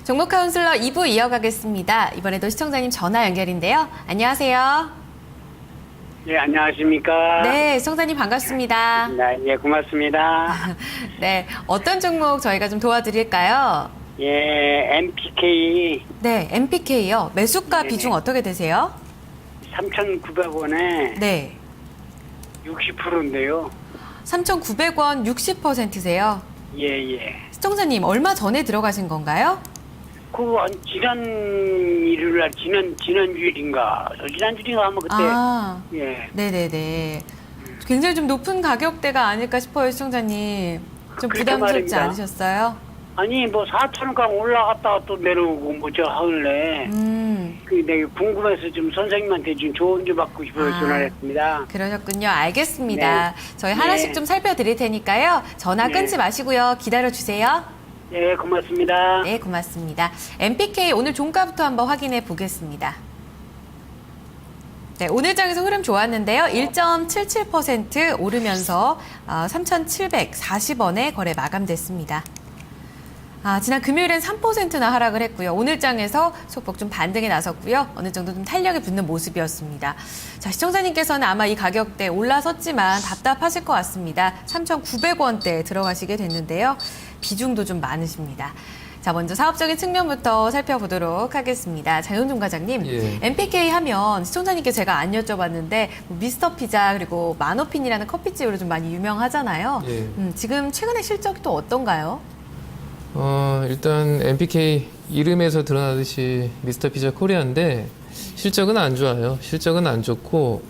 종목 카운슬러 2부 이어가겠습니다. 이번에도 시청자님 전화 연결인데요. 안녕하세요. 예, 안녕하십니까. 네, 시청자님 반갑습니다. 네, 예, 고맙습니다. 네, 어떤 종목 저희가 좀 도와드릴까요? 예, MPK 네, MPK요. 매수가 네네. 비중 어떻게 되세요? 3,900원에 네, 60%인데요. 3,900원 60%세요. 예, 예. 시청자님 얼마 전에 들어가신 건가요? 지난 일요일날, 지난주일인가 하면 그때, 아, 예. 네네네. 굉장히 좀 높은 가격대가 아닐까 싶어요, 시청자님. 좀 그렇게 부담스럽지 말입니다. 않으셨어요? 아니, 뭐, 4,000원 올라갔다가 또 내려오고, 뭐, 저 하길래, 내가 궁금해서 좀 선생님한테 좀 조언 좀 받고 싶어서 아. 전화를 했습니다. 그러셨군요. 알겠습니다. 저희 네. 하나씩 좀 살펴드릴 테니까요. 전화 네. 끊지 마시고요. 기다려주세요. 예, 고맙습니다. 네, 고맙습니다. MPK 오늘 종가부터 한번 확인해 보겠습니다. 네, 오늘 장에서 흐름 좋았는데요. 1.77% 오르면서 3,740원에 거래 마감됐습니다. 지난 금요일엔 3%나 하락을 했고요. 오늘 장에서 소폭 좀 반등에 나섰고요. 어느 정도 좀 탄력이 붙는 모습이었습니다. 자, 시청자님께서는 아마 이 가격대 올라섰지만 답답하실 것 같습니다. 3,900원대에 들어가시게 됐는데요. 비중도 좀 많으십니다. 자, 먼저 사업적인 측면부터 살펴보도록 하겠습니다. 장윤종 과장님, 예. MPK 하면 시청자님께 제가 안 여쭤봤는데 미스터 피자 그리고 마너핀이라는 커피집으로 좀 많이 유명하잖아요. 예. 지금 최근에 실적이 또 어떤가요? 일단 MPK 이름에서 드러나듯이 미스터 피자 코리아인데 실적은 안 좋아요. 실적은 안 좋고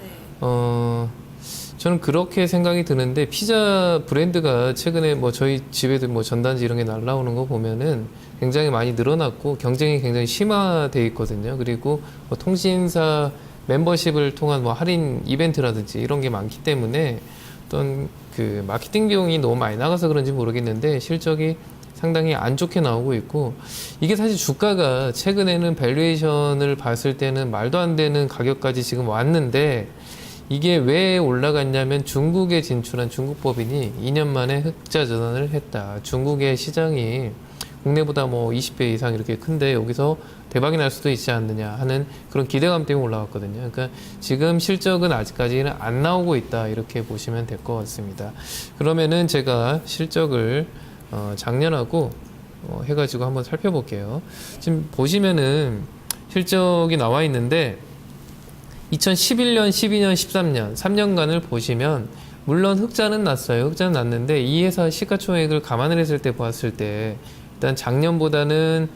저는 그렇게 생각이 드는데 피자 브랜드가 최근에 뭐 저희 집에도 뭐 전단지 이런 게 날라오는 거 보면은 굉장히 많이 늘어났고 경쟁이 굉장히 심화돼 있거든요. 그리고 뭐 통신사 멤버십을 통한 뭐 할인 이벤트라든지 이런 게 많기 때문에 어떤 그 마케팅 비용이 너무 많이 나가서 그런지 모르겠는데 실적이 상당히 안 좋게 나오고 있고 이게 사실 주가가 최근에는 밸류에이션을 봤을 때는 말도 안 되는 가격까지 지금 왔는데 이게 왜 올라갔냐면 중국에 진출한 중국 법인이 2년 만에 흑자 전환을 했다. 중국의 시장이 국내보다 뭐 20배 이상 이렇게 큰데 여기서 대박이 날 수도 있지 않느냐 하는 그런 기대감 때문에 올라갔거든요. 그러니까 지금 실적은 아직까지는 안 나오고 있다. 이렇게 보시면 될 것 같습니다. 그러면은 제가 실적을 작년하고 해가지고 한번 살펴볼게요. 지금 보시면은 실적이 나와 있는데 2011년, 12년, 13년, 3년간을 보시면 물론 흑자는 났어요. 흑자는 났는데 이 회사 시가총액을 감안을 했을 때 보았을 때 일단 재작년보다는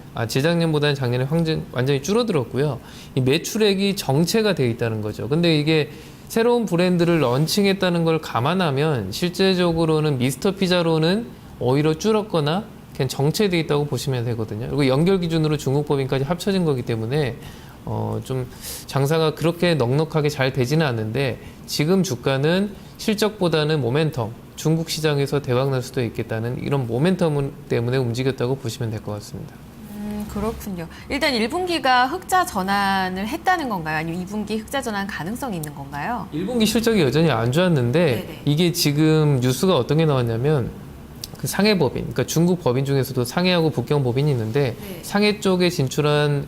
작년에 완전히 줄어들었고요. 이 매출액이 정체가 되어 있다는 거죠. 근데 이게 새로운 브랜드를 런칭했다는 걸 감안하면 실제적으로는 미스터 피자로는 오히려 줄었거나 그냥 정체되어 있다고 보시면 되거든요. 그리고 연결 기준으로 중국 법인까지 합쳐진 거기 때문에 좀 장사가 그렇게 넉넉하게 잘 되지는 않는데 지금 주가는 실적보다는 모멘텀, 중국 시장에서 대박 날 수도 있겠다는 이런 모멘텀 때문에 움직였다고 보시면 될 것 같습니다. 그렇군요. 일단 1분기가 흑자 전환을 했다는 건가요? 아니면 2분기 흑자 전환 가능성이 있는 건가요? 1분기 실적이 여전히 안 좋았는데 네네. 이게 지금 뉴스가 어떤 게 나왔냐면 그 상해 법인, 그러니까 중국 법인 중에서도 상해하고 북경 법인이 있는데 네. 상해 쪽에 진출한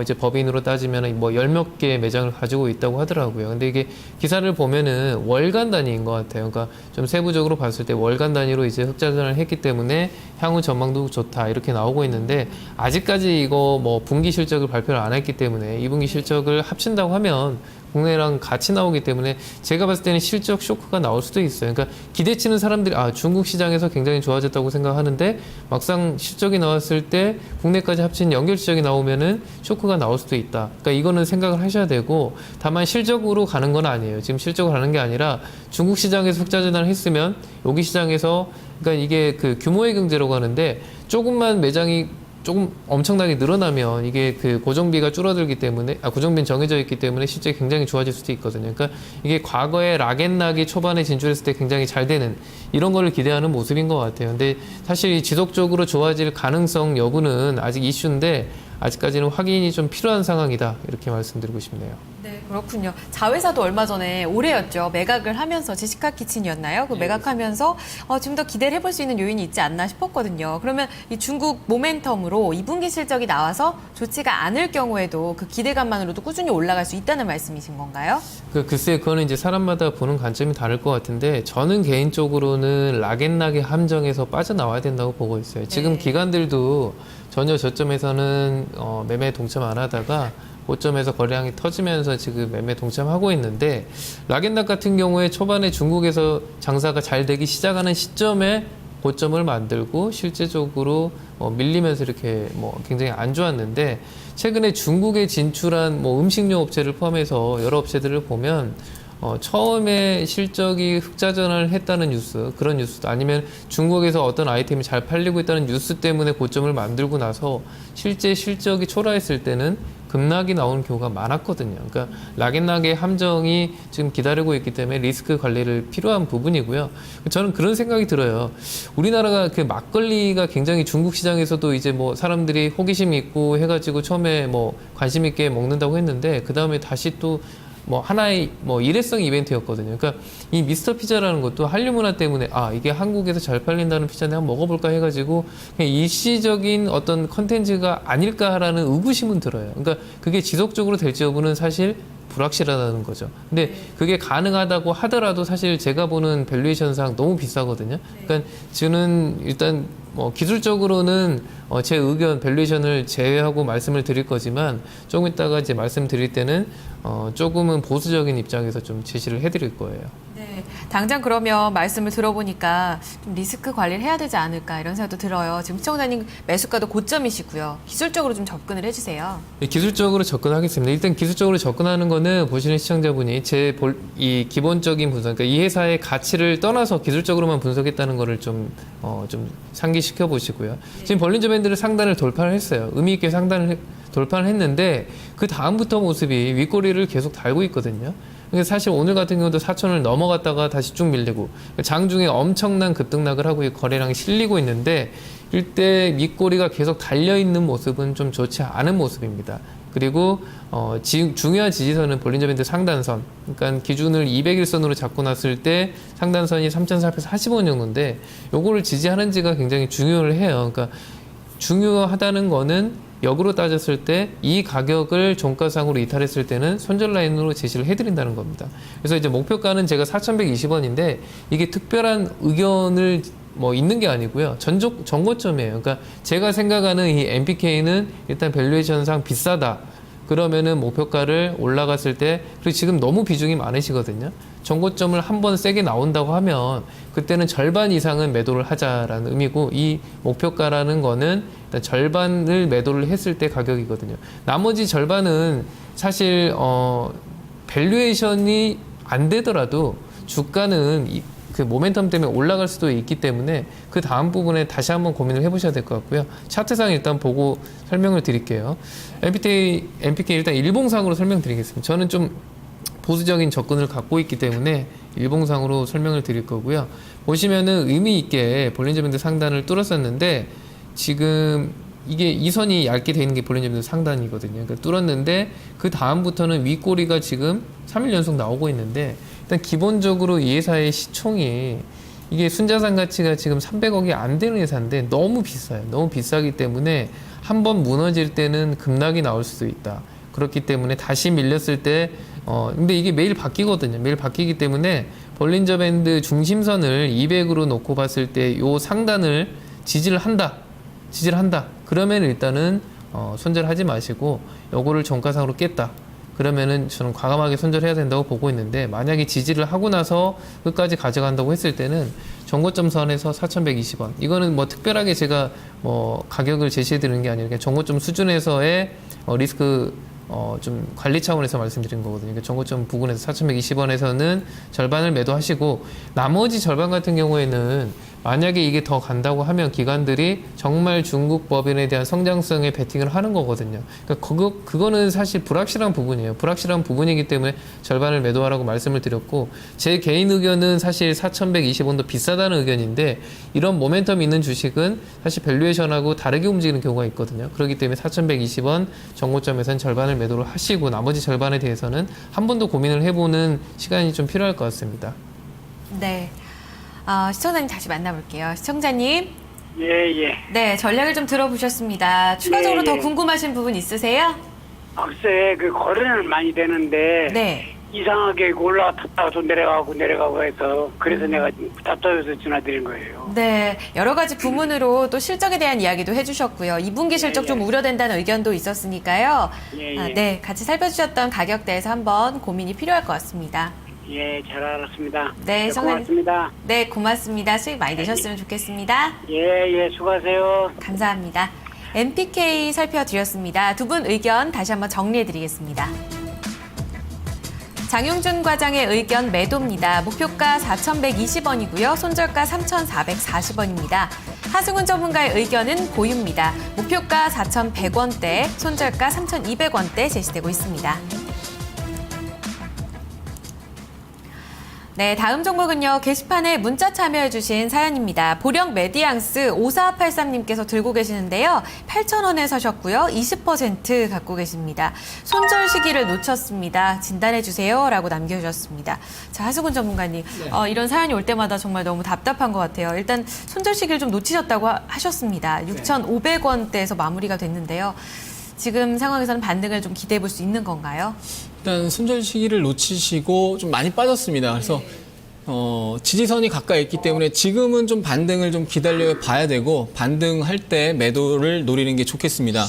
이제 법인으로 따지면 뭐 10몇 개의 매장을 가지고 있다고 하더라고요. 근데 이게 기사를 보면은 월간 단위인 것 같아요. 그러니까 좀 세부적으로 봤을 때 월간 단위로 이제 흑자 전환을 했기 때문에 향후 전망도 좋다 이렇게 나오고 있는데 아직까지 이거 뭐 분기 실적을 발표를 안 했기 때문에 2분기 실적을 합친다고 하면 국내랑 같이 나오기 때문에 제가 봤을 때는 실적 쇼크가 나올 수도 있어요. 그러니까 기대치는 사람들이 중국 시장에서 굉장히 좋아졌다고 생각하는데 막상 실적이 나왔을 때 국내까지 합친 연결 실적이 나오면은 쇼크가 나올 수도 있다. 그러니까 이거는 생각을 하셔야 되고 다만 실적으로 가는 건 아니에요. 지금 실적으로 가는 게 아니라 중국 시장에서 흑자 전환을 했으면 여기 시장에서 그러니까 이게 그 규모의 경제라고 하는데 조금만 매장이 조금 엄청나게 늘어나면 이게 그 고정비가 줄어들기 때문에 고정비는 정해져 있기 때문에 실제 굉장히 좋아질 수도 있거든요. 그러니까 이게 과거에 락앤락이 초반에 진출했을 때 굉장히 잘 되는 이런 거를 기대하는 모습인 것 같아요. 근데 사실 지속적으로 좋아질 가능성 여부는 아직 이슈인데 아직까지는 확인이 좀 필요한 상황이다 이렇게 말씀드리고 싶네요. 네, 그렇군요. 자회사도 얼마 전에 올해였죠. 매각을 하면서 제시카 키친이었나요? 그 매각하면서 좀 더 기대를 해볼 수 있는 요인이 있지 않나 싶었거든요. 그러면 이 중국 모멘텀으로 2분기 실적이 나와서 좋지가 않을 경우에도 그 기대감만으로도 꾸준히 올라갈 수 있다는 말씀이신 건가요? 글쎄, 그거는 이제 사람마다 보는 관점이 다를 것 같은데, 저는 개인적으로는 락앤락의 함정에서 빠져나와야 된다고 보고 있어요. 지금 네. 기관들도 전혀 저점에서는 매매 동참 안 하다가 고점에서 거래량이 터지면서 지금 매매 동참하고 있는데, 락앤락 같은 경우에 초반에 중국에서 장사가 잘 되기 시작하는 시점에 고점을 만들고 실제적으로 밀리면서 이렇게 굉장히 안 좋았는데, 최근에 중국에 진출한 음식료 업체를 포함해서 여러 업체들을 보면 처음에 실적이 흑자전환을 했다는 뉴스, 그런 뉴스도 아니면 중국에서 어떤 아이템이 잘 팔리고 있다는 뉴스 때문에 고점을 만들고 나서 실제 실적이 초라했을 때는 급락이 나오는 경우가 많았거든요. 그러니까 락앤락의 함정이 지금 기다리고 있기 때문에 리스크 관리를 필요한 부분이고요. 저는 그런 생각이 들어요. 우리나라가 그 막걸리가 굉장히 중국 시장에서도 이제 사람들이 호기심 있고 해가지고 처음에 관심 있게 먹는다고 했는데, 그 다음에 다시 또 하나의 일회성 이벤트였거든요. 그러니까 이 미스터 피자라는 것도 한류 문화 때문에 이게 한국에서 잘 팔린다는 피자인데 한번 먹어볼까 해가지고 그냥 일시적인 어떤 컨텐츠가 아닐까라는 의구심은 들어요. 그러니까 그게 지속적으로 될지 여부는 사실 불확실하다는 거죠. 근데 그게 가능하다고 하더라도 사실 제가 보는 밸류에이션상 너무 비싸거든요. 그러니까 저는 일단 기술적으로는 제 의견 밸류에이션을 제외하고 말씀을 드릴 거지만, 조금 이따가 이제 말씀드릴 때는 조금은 보수적인 입장에서 좀 제시를 해드릴 거예요. 네, 당장 그러면 말씀을 들어보니까 좀 리스크 관리를 해야 되지 않을까 이런 생각도 들어요. 지금 시청자님 매수가도 고점이시고요. 기술적으로 좀 접근을 해주세요. 네, 기술적으로 접근하겠습니다. 일단 기술적으로 접근하는 거는 보시는 시청자분이 이 기본적인 분석, 그러니까 이 회사의 가치를 떠나서 기술적으로만 분석했다는 거를 좀 상기시켜 보시고요. 지금 벌린저 밴드를 상단을 돌파를 했어요. 의미 있게 돌파를 했는데, 그 다음부터 모습이 윗꼬리를 계속 달고 있거든요. 그래서 사실 오늘 같은 경우도 4천을 넘어갔다가 다시 쭉 밀리고, 장중에 엄청난 급등락을 하고 거래량이 실리고 있는데, 이때 밑꼬리가 계속 달려있는 모습은 좀 좋지 않은 모습입니다. 그리고 중요한 지지선은 볼린저 밴드 상단선, 그러니까 기준을 200일선으로 잡고 났을 때 상단선이 3,440원 정도인데, 요거를 지지하는지가 굉장히 중요를 해요. 그러니까 중요하다는 거는 역으로 따졌을 때 이 가격을 종가상으로 이탈했을 때는 손절 라인으로 제시를 해드린다는 겁니다. 그래서 이제 목표가는 제가 4,120원인데, 이게 특별한 의견을 있는 게 아니고요. 전고점이에요. 그러니까 제가 생각하는 이 MPK는 일단 밸류에이션상 비싸다. 그러면은 목표가를 올라갔을 때, 그리고 지금 너무 비중이 많으시거든요. 전고점을 한번 세게 나온다고 하면 그때는 절반 이상은 매도를 하자라는 의미고, 이 목표가라는 거는 일단 절반을 매도를 했을 때 가격이거든요. 나머지 절반은 사실 밸류에이션이 안 되더라도 주가는 그 모멘텀 때문에 올라갈 수도 있기 때문에 그 다음 부분에 다시 한번 고민을 해보셔야 될 것 같고요. 차트상 일단 보고 설명을 드릴게요. MPK 일단 일봉상으로 설명드리겠습니다. 저는 좀 보수적인 접근을 갖고 있기 때문에 일봉상으로 설명을 드릴 거고요. 보시면은 의미 있게 볼린저 밴드 상단을 뚫었었는데, 지금 이게 이 선이 얇게 돼 있는 게 볼린저 밴드 상단이거든요. 그러니까 뚫었는데 그 다음부터는 윗꼬리가 지금 3일 연속 나오고 있는데, 일단 기본적으로 이 회사의 시총이 이게 순자산 가치가 지금 300억이 안 되는 회사인데 너무 비싸요. 너무 비싸기 때문에 한번 무너질 때는 급락이 나올 수도 있다. 그렇기 때문에 다시 밀렸을 때 근데 이게 매일 바뀌거든요. 매일 바뀌기 때문에 볼린저 밴드 중심선을 200으로 놓고 봤을 때 요 상단을 지지를 한다. 그러면 일단은 손절하지 마시고 요거를 종가상으로 깼다. 그러면은 저는 과감하게 손절해야 된다고 보고 있는데, 만약에 지지를 하고 나서 끝까지 가져간다고 했을 때는 정고점 선에서 4,120원. 이거는 특별하게 제가 가격을 제시해 드리는 게 아니라 그냥 정고점 수준에서의 리스크 좀 관리 차원에서 말씀드린 거거든요. 그러니까 정고점 부근에서 4,120원에서는 절반을 매도하시고, 나머지 절반 같은 경우에는 만약에 이게 더 간다고 하면 기관들이 정말 중국 법인에 대한 성장성에 베팅을 하는 거거든요. 그러니까 그거는 사실 불확실한 부분이에요. 불확실한 부분이기 때문에 절반을 매도하라고 말씀을 드렸고, 제 개인 의견은 사실 4,120원도 비싸다는 의견인데, 이런 모멘텀 있는 주식은 사실 밸류에이션하고 다르게 움직이는 경우가 있거든요. 그렇기 때문에 4,120원 정고점에서는 절반을 매도를 하시고, 나머지 절반에 대해서는 한 번 더 고민을 해보는 시간이 좀 필요할 것 같습니다. 네. 시청자님 다시 만나볼게요. 시청자님. 예. 네, 전략을 좀 들어보셨습니다. 추가적으로 예. 더 궁금하신 부분 있으세요? 글쎄, 그 거래는 많이 되는데, 네. 이상하게 올라갔다가 또 내려가고 해서, 그래서 내가 답답해서 전화드린 거예요. 네, 여러 가지 부문으로 또 실적에 대한 이야기도 해주셨고요. 2분기 실적 좀 우려된다는 의견도 있었으니까요. 예. 네, 같이 살펴주셨던 가격대에서 한번 고민이 필요할 것 같습니다. 예, 잘 알았습니다. 네, 고맙습니다. 네, 고맙습니다. 수익 많이 되셨으면 좋겠습니다. 예, 수고하세요. 감사합니다. MPK 살펴드렸습니다. 두 분 의견 다시 한번 정리해드리겠습니다. 장용준 과장의 의견 매도입니다. 목표가 4,120원이고요. 손절가 3,440원입니다. 하승훈 전문가의 의견은 보유입니다. 목표가 4,100원대, 손절가 3,200원대 제시되고 있습니다. 네, 다음 종목은요. 게시판에 문자 참여해주신 사연입니다. 보령 메디앙스 5483님께서 들고 계시는데요. 8,000원에 사셨고요. 20% 갖고 계십니다. 손절 시기를 놓쳤습니다. 진단해주세요. 라고 남겨주셨습니다. 자, 하수근 전문가님. 이런 사연이 올 때마다 정말 너무 답답한 것 같아요. 일단 손절 시기를 좀 놓치셨다고 하셨습니다. 6,500원대에서 마무리가 됐는데요. 지금 상황에서는 반등을 좀 기대해 볼 수 있는 건가요? 일단 손절 시기를 놓치시고 좀 많이 빠졌습니다. 그래서 지지선이 가까이 있기 때문에 지금은 좀 반등을 좀 기다려 봐야 되고, 반등할 때 매도를 노리는 게 좋겠습니다.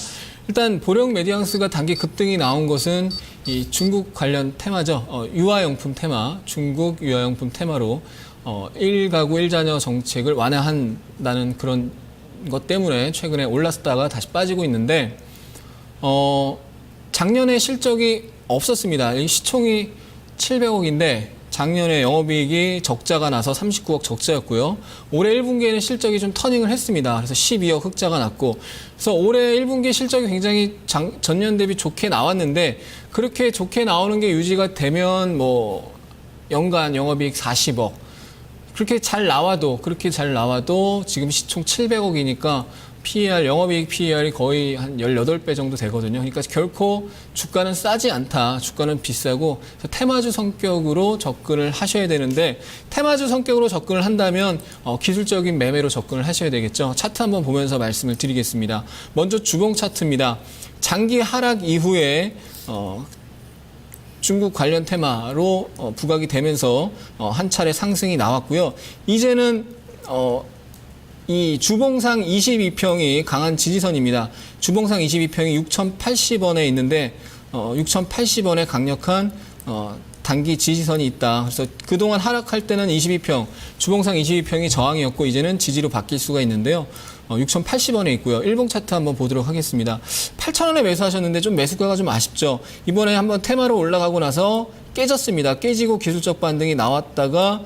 일단 보령 메디앙스가 단기 급등이 나온 것은 이 중국 관련 테마죠. 유아용품 테마, 중국 유아용품 테마로 1가구 1자녀 정책을 완화한다는 그런 것 때문에 최근에 올랐다가 다시 빠지고 있는데, 작년에 실적이 없었습니다. 이 시총이 700억인데 작년에 영업이익이 적자가 나서 39억 적자였고요. 올해 1분기에는 실적이 좀 터닝을 했습니다. 그래서 12억 흑자가 났고, 그래서 올해 1분기 실적이 굉장히 전년 대비 좋게 나왔는데, 그렇게 좋게 나오는 게 유지가 되면 뭐 연간 영업이익 40억 그렇게 잘 나와도 지금 시총 700억이니까 PER, 영업이익 PER이 거의 한 18배 정도 되거든요. 그러니까 결코 주가는 싸지 않다. 주가는 비싸고, 테마주 성격으로 접근을 하셔야 되는데, 테마주 성격으로 접근을 한다면 기술적인 매매로 접근을 하셔야 되겠죠. 차트 한번 보면서 말씀을 드리겠습니다. 먼저 주봉 차트입니다. 장기 하락 이후에 중국 관련 테마로 부각이 되면서 한 차례 상승이 나왔고요. 이제는 이 주봉상 22평이 강한 지지선입니다. 주봉상 22평이 6,080원에 있는데 6,080원에 강력한 단기 지지선이 있다. 그래서 그동안 하락할 때는 22평, 주봉상 22평이 저항이었고 이제는 지지로 바뀔 수가 있는데요. 6,080원에 있고요. 일봉 차트 한번 보도록 하겠습니다. 8,000원에 매수하셨는데 좀 매수가가 좀 아쉽죠. 이번에 한번 테마로 올라가고 나서 깨졌습니다. 깨지고 기술적 반등이 나왔다가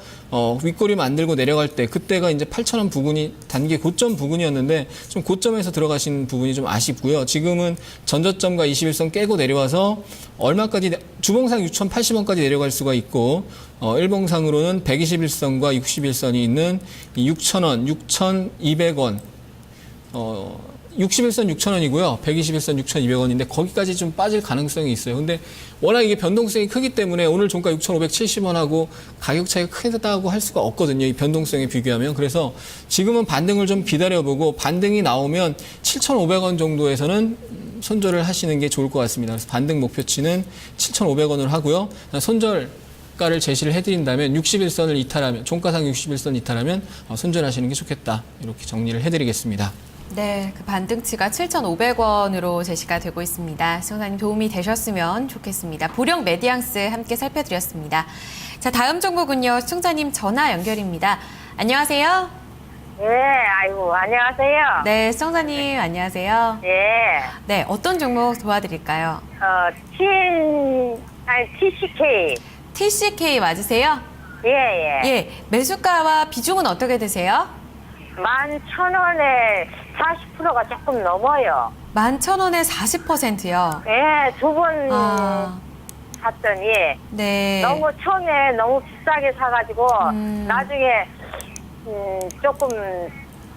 윗꼬리 만들고 내려갈 때, 그때가 이제 8,000원 부근이 단기 고점 부근이었는데 좀 고점에서 들어가신 부분이 좀 아쉽고요. 지금은 전저점과 21선 깨고 내려와서 얼마까지, 주봉상 6,080원까지 내려갈 수가 있고, 일봉상으로는 121선과 61선이 있는 6,000원, 6,200원, 61선 6,000원이고요. 121선 6,200원인데 거기까지 좀 빠질 가능성이 있어요. 근데 워낙 이게 변동성이 크기 때문에 오늘 종가 6,570원하고 가격 차이가 크다고 할 수가 없거든요. 이 변동성에 비교하면. 그래서 지금은 반등을 좀 기다려보고, 반등이 나오면 7,500원 정도에서는 손절을 하시는 게 좋을 것 같습니다. 그래서 반등 목표치는 7,500원을 하고요. 손절가를 제시를 해드린다면 61선을 이탈하면, 종가상 61선 이탈하면 손절하시는 게 좋겠다. 이렇게 정리를 해드리겠습니다. 네, 그 반등치가 7,500원으로 제시가 되고 있습니다. 시청자님 도움이 되셨으면 좋겠습니다. 보령 메디앙스 함께 살펴드렸습니다. 자, 다음 종목은요. 시청자님 전화 연결입니다. 안녕하세요. 예, 아이고, 안녕하세요. 네, 시청자님 안녕하세요. 예, 네, 어떤 종목 도와드릴까요? TCK. TCK 맞으세요? 예. 예, 매수가와 비중은 어떻게 되세요? 11,000원에 40%가 조금 넘어요. 11,000원에 40%요. 예, 두 번 아, 샀더니 네. 너무 처음에 너무 비싸게 사가지고 나중에 조금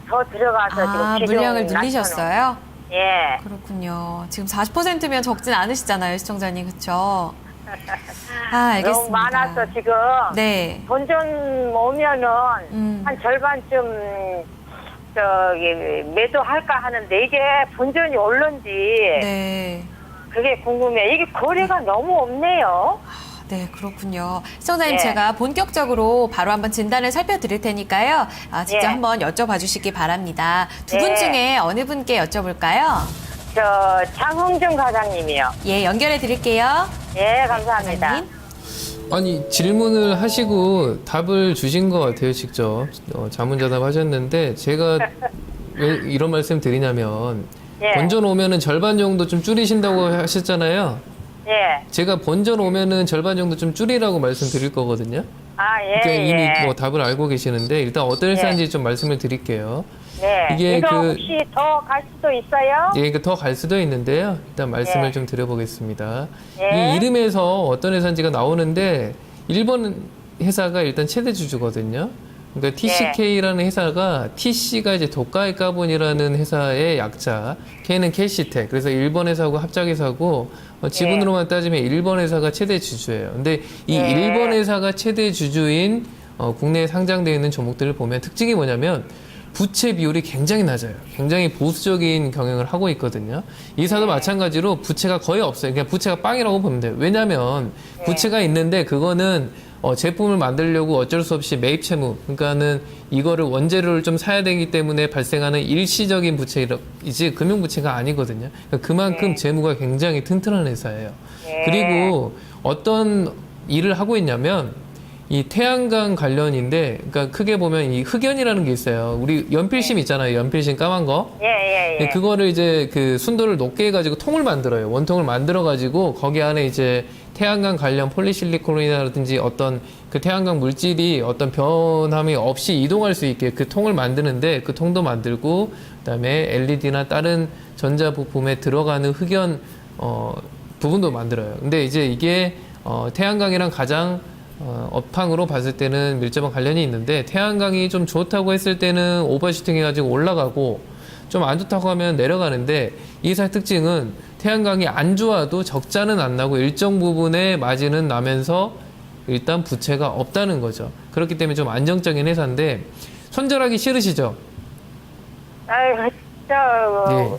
더 들어가서 아, 지금 물량을 비중 늘리셨어요? 예. 그렇군요. 지금 40%면 적진 않으시잖아요, 시청자님. 그렇죠? 아, 알겠습니다. 너무 많아서 지금 네. 본전 오면은 한 절반쯤 매도할까 하는데 이게 본전이 올른지 네. 그게 궁금해. 이게 거래가 너무 없네요. 네, 그렇군요. 시청자님, 네. 제가 본격적으로 바로 한번 진단을 살펴드릴 테니까요. 직접 네. 한번 여쭤봐 주시기 바랍니다. 두 분 네. 중에 어느 분께 여쭤볼까요? 장흥준 과장님이요. 예, 연결해 드릴게요. 예, 감사합니다. 과장님. 아니 질문을 하시고 답을 주신 것 같아요 직접 자문자답 하셨는데 제가 왜 이런 말씀 드리냐면 예. 본전 오면은 절반 정도 좀 줄이신다고 하셨잖아요. 예. 제가 본전 오면은 절반 정도 좀 줄이라고 말씀드릴 거거든요. 아, 예. 그러니까 이미 예. 뭐 답을 알고 계시는데 일단 어떤 회사인지 좀 말씀을 드릴게요. 네. 이게 이거 그- 혹시 더 갈 수도 있어요? 예, 더 갈 수도 있는데요. 일단 말씀을 예. 좀 드려보겠습니다. 예. 이 이름에서 어떤 회사인지가 나오는데 일본 회사가 일단 최대 주주거든요. 그러니까 TCK라는 회사가 TC가 이제 도카이 카본이라는 회사의 약자, K는 캐시텍. 그래서 일본 회사하고 합작회사고 지분으로만 따지면 일본 회사가 최대 주주예요. 근데 이 예. 일본 회사가 최대 주주인 국내에 상장되어 있는 종목들을 보면 특징이 뭐냐면 부채 비율이 굉장히 낮아요. 굉장히 보수적인 경영을 하고 있거든요. 이 회사도 마찬가지로 부채가 거의 없어요. 그냥 부채가 빵이라고 보면 돼요. 왜냐하면 부채가 있는데 그거는 제품을 만들려고 어쩔 수 없이 매입 채무, 그러니까는 이거를 원재료를 좀 사야 되기 때문에 발생하는 일시적인 부채이지 금융 부채가 아니거든요. 그러니까 그만큼 재무가 굉장히 튼튼한 회사예요. 그리고 어떤 일을 하고 있냐면 이 태양광 관련인데, 그러니까 크게 보면 이 흑연이라는 게 있어요. 우리 연필심 있잖아요. 연필심 까만 거. 예, 예, 예. 그거를 이제 그 순도를 높게 해가지고 통을 만들어요. 원통을 만들어가지고 거기 안에 이제 태양광 관련 폴리실리콘이라든지 어떤 그 태양광 물질이 어떤 변함이 없이 이동할 수 있게 그 통을 만드는데 그 통도 만들고 그다음에 LED나 다른 전자 부품에 들어가는 흑연 부분도 만들어요. 근데 이제 이게 태양광이랑 가장 업황으로 봤을 때는 밀접한 관련이 있는데 태양광이 좀 좋다고 했을 때는 오버슈팅 해가지고 올라가고 좀 안 좋다고 하면 내려가는데 이 회사의 특징은 태양광이 안 좋아도 적자는 안 나고 일정 부분의 마진은 나면서 일단 부채가 없다는 거죠. 그렇기 때문에 좀 안정적인 회사인데 손절하기 싫으시죠? 아이고, 네.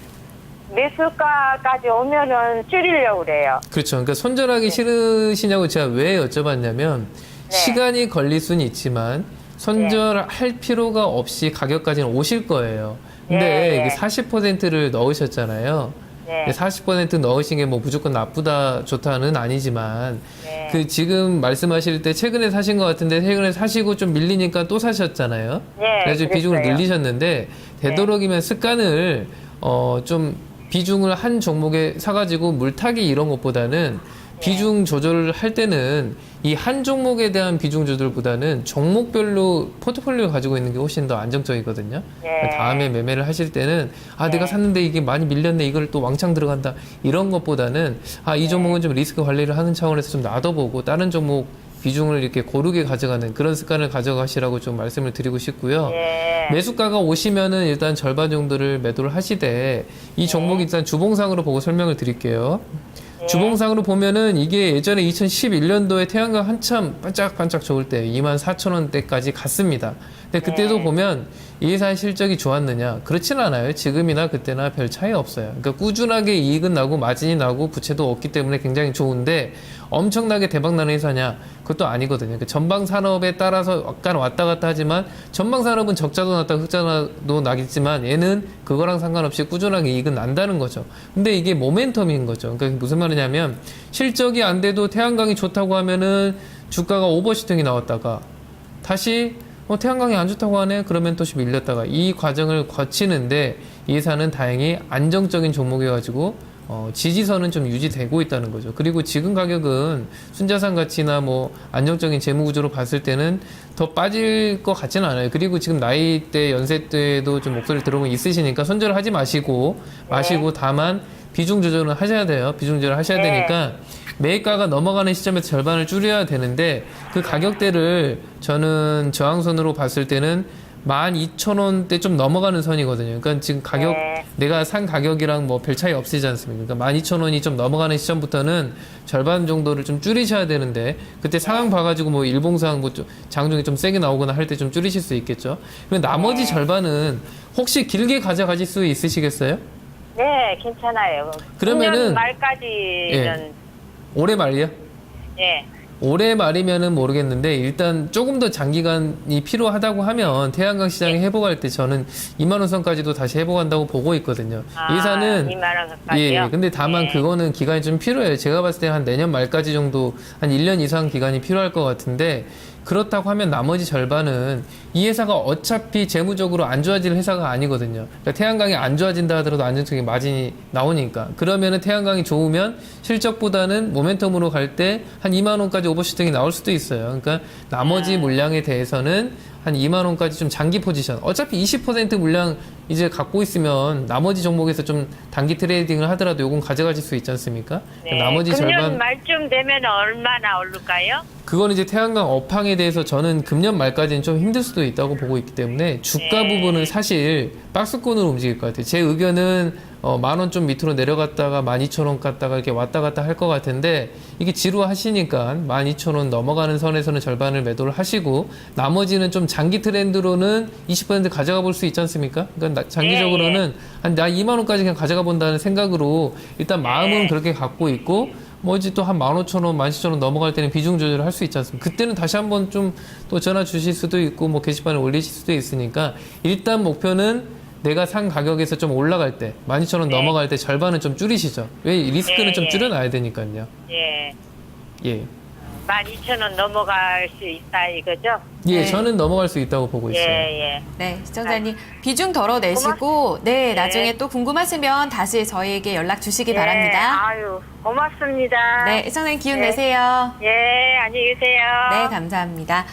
매수가까지 오면은 줄이려고 그래요. 그렇죠. 그러니까 손절하기 싫으시냐고 제가 왜 여쭤봤냐면 시간이 걸릴 수는 있지만 손절할 필요가 없이 가격까지는 오실 거예요. 근데 40%를 넣으셨잖아요. 40% 넣으신 게 뭐 무조건 나쁘다 좋다는 아니지만 그 지금 말씀하실 때 최근에 사신 것 같은데 최근에 사시고 좀 밀리니까 또 사셨잖아요. 그래서 비중을 늘리셨는데 되도록이면 습관을 좀 비중을 한 종목에 사가지고 물타기 이런 것보다는 비중 조절을 할 때는 이 한 종목에 대한 비중 조절보다는 종목별로 포트폴리오 가지고 있는 게 훨씬 더 안정적이거든요. 다음에 매매를 하실 때는 내가 샀는데 이게 많이 밀렸네 이걸 또 왕창 들어간다 이런 것보다는 이 종목은 좀 리스크 관리를 하는 차원에서 좀 놔둬보고 다른 종목 비중을 이렇게 고르게 가져가는 그런 습관을 가져가시라고 좀 말씀을 드리고 싶고요. 매수가가 오시면은 일단 절반 정도를 매도를 하시되 이 종목이 일단 주봉상으로 보고 설명을 드릴게요. 주봉상으로 보면은 이게 예전에 2011년도에 태양광 한참 반짝반짝 좋을 때 24,000원대까지 갔습니다. 근데 그때도 보면 이 회사의 실적이 좋았느냐? 그렇지는 않아요. 지금이나 그때나 별 차이 없어요. 그러니까 꾸준하게 이익은 나고 마진이 나고 부채도 없기 때문에 굉장히 좋은데 엄청나게 대박나는 회사냐? 그것도 아니거든요. 그 전방 산업에 따라서 약간 왔다 갔다 하지만 전방 산업은 적자도 났다 흑자도 나겠지만 얘는 그거랑 상관없이 꾸준하게 이익은 난다는 거죠. 근데 이게 모멘텀인 거죠. 그러니까 무슨 말이냐면 실적이 안 돼도 태양광이 좋다고 하면은 주가가 오버슈팅이 나왔다가 다시 태양광이 안 좋다고 하네? 그러면 또 밀렸다가 이 과정을 거치는데 이 회사는 다행히 안정적인 종목이어가지고 지지선은 좀 유지되고 있다는 거죠. 그리고 지금 가격은 순자산 가치나 뭐 안정적인 재무 구조로 봤을 때는 더 빠질 것 같지는 않아요. 그리고 지금 나이대, 연세대도 좀 목소리 들어보면 있으시니까 손절하지 마시고 다만 비중 조절은 하셔야 돼요. 비중 조절 하셔야 되니까 매입가가 넘어가는 시점에서 절반을 줄여야 되는데 그 가격대를 저는 저항선으로 봤을 때는 12,000원대 좀 넘어가는 선이거든요. 그러니까 지금 가격, 내가 산 가격이랑 뭐 별 차이 없으시지 않습니까? 그러니까 12,000원이 좀 넘어가는 시점부터는 절반 정도를 좀 줄이셔야 되는데, 그때 상황 봐가지고 뭐 일봉상 뭐 장중에 좀 세게 나오거나 할 때 좀 줄이실 수 있겠죠. 그리고 나머지 절반은 혹시 길게 가져가실 수 있으시겠어요? 네, 괜찮아요. 그러면은- 9년 말까지는 올해 말이요? 예. 올해 말이면은 모르겠는데 일단 조금 더 장기간이 필요하다고 하면 태양광 시장이 회복할 때 저는 2만 원 선까지도 다시 회복한다고 보고 있거든요. 예산은 2만 원까지요? 근데 다만 네. 그거는 기간이 좀 필요해요. 제가 봤을 때 한 내년 말까지 정도 한 1년 이상 기간이 필요할 것 같은데 그렇다고 하면 나머지 절반은 이 회사가 어차피 재무적으로 안 좋아질 회사가 아니거든요. 그러니까 태양광이 안 좋아진다 하더라도 안정적인 마진이 나오니까. 그러면은 태양광이 좋으면 실적보다는 모멘텀으로 갈 때 한 2만 원까지 오버슈팅이 나올 수도 있어요. 그러니까 나머지 물량에 대해서는 한 2만 원까지 좀 장기 포지션. 어차피 20% 물량 이제 갖고 있으면 나머지 종목에서 좀 단기 트레이딩을 하더라도 요건 가져가실 수 있지 않습니까? 네. 나머지 금년 절반. 말쯤 되면 얼마나 오를까요? 그건 이제 태양광 업황에 대해서 저는 금년 말까지는 좀 힘들 수도 있다고 보고 있기 때문에 주가 부분은 사실 박스권으로 움직일 것 같아요. 제 의견은 10,000원 좀 밑으로 내려갔다가 12,000원 갔다가 이렇게 왔다 갔다 할 것 같은데 이게 지루하시니까 12,000원 넘어가는 선에서는 절반을 매도를 하시고 나머지는 좀 장기 트렌드로는 20% 가져가 볼 수 있지 않습니까? 그러니까 장기적으로는 한 나 2만 원까지 그냥 가져가 본다는 생각으로 일단 마음은 그렇게 갖고 있고 뭐지 또 한 15,000원, 17,000원 넘어갈 때는 비중 조절을 할 수 있지 않습니까? 그때는 다시 한번 좀 또 전화 주실 수도 있고 뭐 게시판에 올리실 수도 있으니까 일단 목표는 내가 산 가격에서 좀 올라갈 때 12,000원 넘어갈 때 절반은 좀 줄이시죠. 왜 리스크는 좀 줄여놔야 되니까요. 예. 예. 12,000원 넘어갈 수 있다 이거죠? 예, 네. 저는 넘어갈 수 있다고 보고 있어요. 예. 네, 시청자님 비중 덜어내시고 네, 나중에 또 궁금하시면 다시 저희에게 연락 주시기 바랍니다. 아유, 고맙습니다. 네, 시청자님 기운 네. 내세요. 예, 안녕히 계세요. 네, 감사합니다.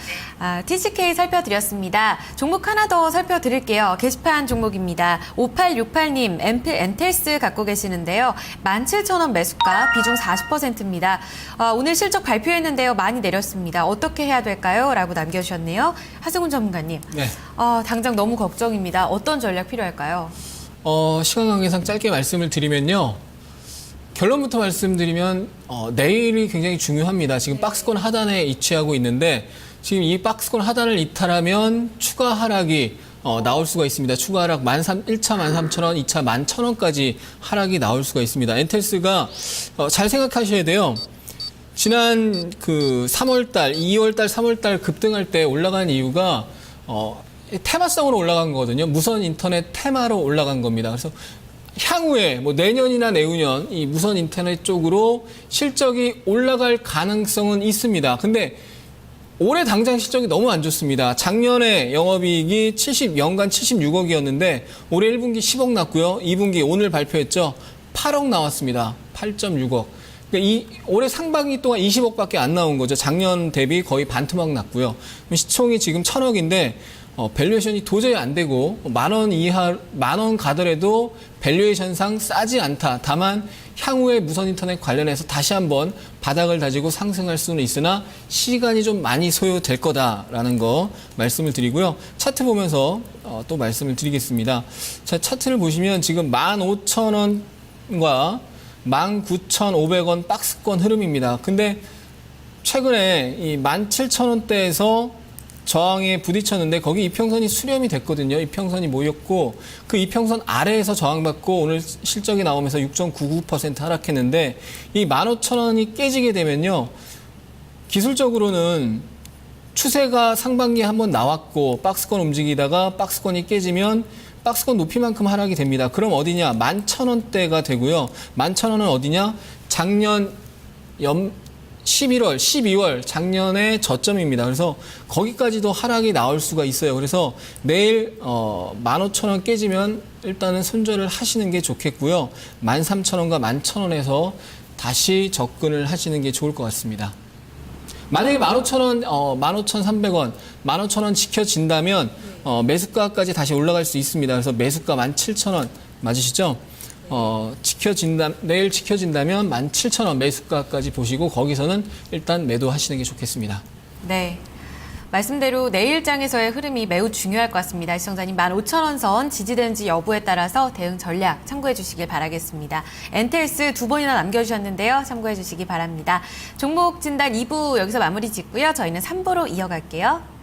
TCK 살펴드렸습니다. 종목 하나 더 살펴드릴게요. 게시판 종목입니다. 5868님, 엔텔스 갖고 계시는데요. 17,000원 매수가, 비중 40%입니다. 오늘 실적 발표했는데요. 많이 내렸습니다. 어떻게 해야 될까요? 라고 남겨주셨네요. 하승훈 전문가님. 네. 당장 너무 걱정입니다. 어떤 전략 필요할까요? 시간 관계상 짧게 말씀을 드리면요. 결론부터 말씀드리면 내일이 굉장히 중요합니다. 지금 박스권 하단에 위치하고 있는데 지금 이 박스권 하단을 이탈하면 추가 하락이 나올 수가 있습니다. 추가 하락 1차 13,000원, 2차 11,000원까지 하락이 나올 수가 있습니다. 엔텔스가 잘 생각하셔야 돼요. 지난 그 3월달, 2월달, 3월달 급등할 때 올라간 이유가 테마성으로 올라간 거거든요. 무선 인터넷 테마로 올라간 겁니다. 그래서 향후에 뭐 내년이나 내후년 이 무선 인터넷 쪽으로 실적이 올라갈 가능성은 있습니다. 근데 올해 당장 실적이 너무 안 좋습니다. 작년에 영업이익이 연간 76억이었는데 올해 1분기 10억 났고요. 2분기 오늘 발표했죠. 8억 나왔습니다. 8.6억. 그러니까 올해 상반기 동안 20억밖에 안 나온 거죠. 작년 대비 거의 반토막 났고요. 시총이 지금 1,000억인데 밸류에이션이 도저히 안 되고 10,000원 가더라도 밸류에이션상 싸지 않다. 다만 향후에 무선 인터넷 관련해서 다시 한번 바닥을 다지고 상승할 수는 있으나 시간이 좀 많이 소요될 거다라는 거 말씀을 드리고요. 차트 보면서 또 말씀을 드리겠습니다. 자, 차트를 보시면 지금 15,000원과 19,500원 박스권 흐름입니다. 근데 최근에 이 17,000원대에서 저항에 부딪혔는데 거기 이평선이 수렴이 됐거든요. 이평선이 모였고 그 이평선 아래에서 저항받고 오늘 실적이 나오면서 6.99% 하락했는데 이 15,000원이 깨지게 되면요. 기술적으로는 추세가 상반기에 한번 나왔고 박스권 움직이다가 박스권이 깨지면 박스권 높이만큼 하락이 됩니다. 그럼 어디냐? 11,000원대가 되고요. 11,000원은 어디냐? 작년 11월, 12월 작년의 저점입니다. 그래서 거기까지도 하락이 나올 수가 있어요. 그래서 내일 15,000원 깨지면 일단은 손절을 하시는 게 좋겠고요. 13,000원과 11,000원에서 다시 접근을 하시는 게 좋을 것 같습니다. 만약에 15,000원, 15,300원, 15,000원 지켜진다면 매수가까지 다시 올라갈 수 있습니다. 그래서 매수가 17,000원 맞으시죠? 내일 지켜진다면 17,000원 매수가까지 보시고 거기서는 일단 매도하시는 게 좋겠습니다. 네. 말씀대로 내일장에서의 흐름이 매우 중요할 것 같습니다. 시청자님 15,000원 선 지지되는지 여부에 따라서 대응 전략 참고해 주시길 바라겠습니다. NTS 2번이나 남겨주셨는데요. 참고해 주시기 바랍니다. 종목 진단 2부 여기서 마무리 짓고요. 저희는 3부로 이어갈게요.